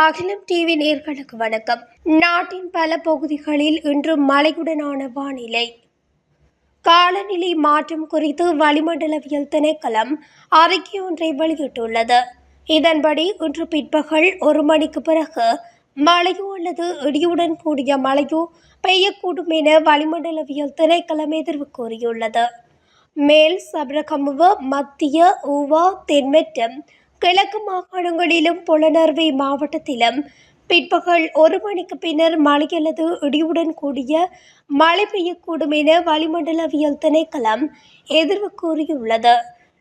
அகிலம் டிவி நேயர்களுக்கு வணக்கம். நாட்டின் பல பகுதிகளில் இன்று மழையுடனான வானிலை. காலநிலை மாற்றம் குறித்து வளிமண்டலவியல் திணைக்களம் அறிக்கை ஒன்றை வெளியிட்டுள்ளது. இதன்படி இன்று பிற்பகல் 1 மணிக்கு பிறகு மழையோ அல்லது இடியுடன் கூடிய மழையோ பெய்யக்கூடும் என வளிமண்டலவியல் திணைக்களம் எதிர்வு கூறியுள்ளது. மேல் சபரகமுவ, மத்திய, ஊவா, தென் மற்றும் கிழக்கு மாகாணங்களிலும் புலனறுவை மாவட்டத்திலும் பிற்பகல் 1 மணிக்கு பின்னர் மழை அல்லது இடியுடன் கூடிய மழை பெய்யக்கூடும் என வளிமண்டலவியல் திணைக்களம் எதிர்வு கூறியுள்ளது.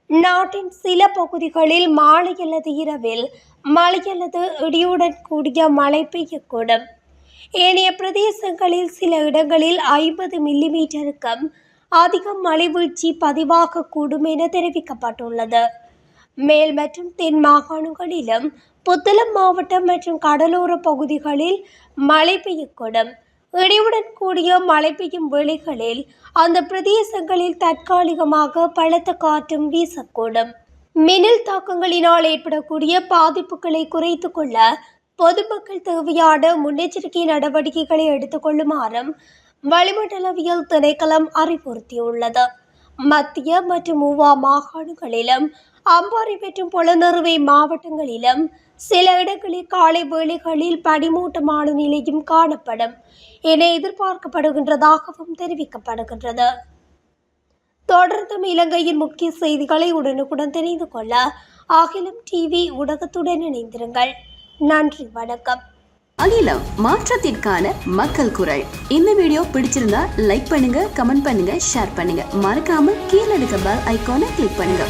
நாட்டின் சில பகுதிகளில் மாலை அல்லது இரவில் மழை அல்லது இடியுடன் கூடிய மழை பெய்யக்கூடும். ஏனைய பிரதேசங்களில் சில இடங்களில் 50 மில்லிமீட்டருக்கும் அதிகம் மழை வீழ்ச்சி பதிவாகக்கூடும் என தெரிவிக்கப்பட்டுள்ளது. மேல் மற்றும் தென் மாகாணங்களிலும் புத்தளம் மாவட்டம் மற்றும் கடலோர பகுதிகளில் மழை பெய்யக்கூடும். இடியுடன் கூடிய மழை பெய்யும் வேளைகளில் அந்த பிரதேசங்களில் தற்காலிகமாக பலத்த காற்றும் வீசக்கூடும். மின்னல் தாக்கங்களினால் ஏற்படக்கூடிய பாதிப்புகளை குறைத்துக் கொள்ள பொதுமக்கள் தேவையான முன்னெச்சரிக்கை நடவடிக்கைகளை எடுத்துக் கொள்ளுமாறும் வளிமண்டலவியல் திணைக்களம் அறிவுறுத்தியுள்ளது. மத்திய மற்றும் ஊவா மாகாணங்களிலும் அம்பாறை மற்றும் புலனறுவை மாவட்டங்களிலும் சில இடங்களில் காலை வேளைகளில் பனிமூட்டமான நிலையும் காணப்படும் என எதிர்பார்க்கப்படுகின்றதாகவும் தெரிவிக்கப்படுகின்றது. தொடர்ந்தும் இலங்கையின் முக்கிய செய்திகளை உடனுக்குடன் தெரிந்து கொள்ள அகிலம் டிவி ஊடகத்துடன் இணைந்திருங்கள். நன்றி, வணக்கம். அகிலம், மாற்றத்திற்கான மக்கள் குரல். இந்த வீடியோ பிடிச்சிருந்தா லைக் பண்ணுங்க, கமெண்ட் பண்ணுங்க, ஷேர் பண்ணுங்க. மறக்காம கீழே இருக்க பெல் ஐகானை கிளிக் பண்ணுங்க.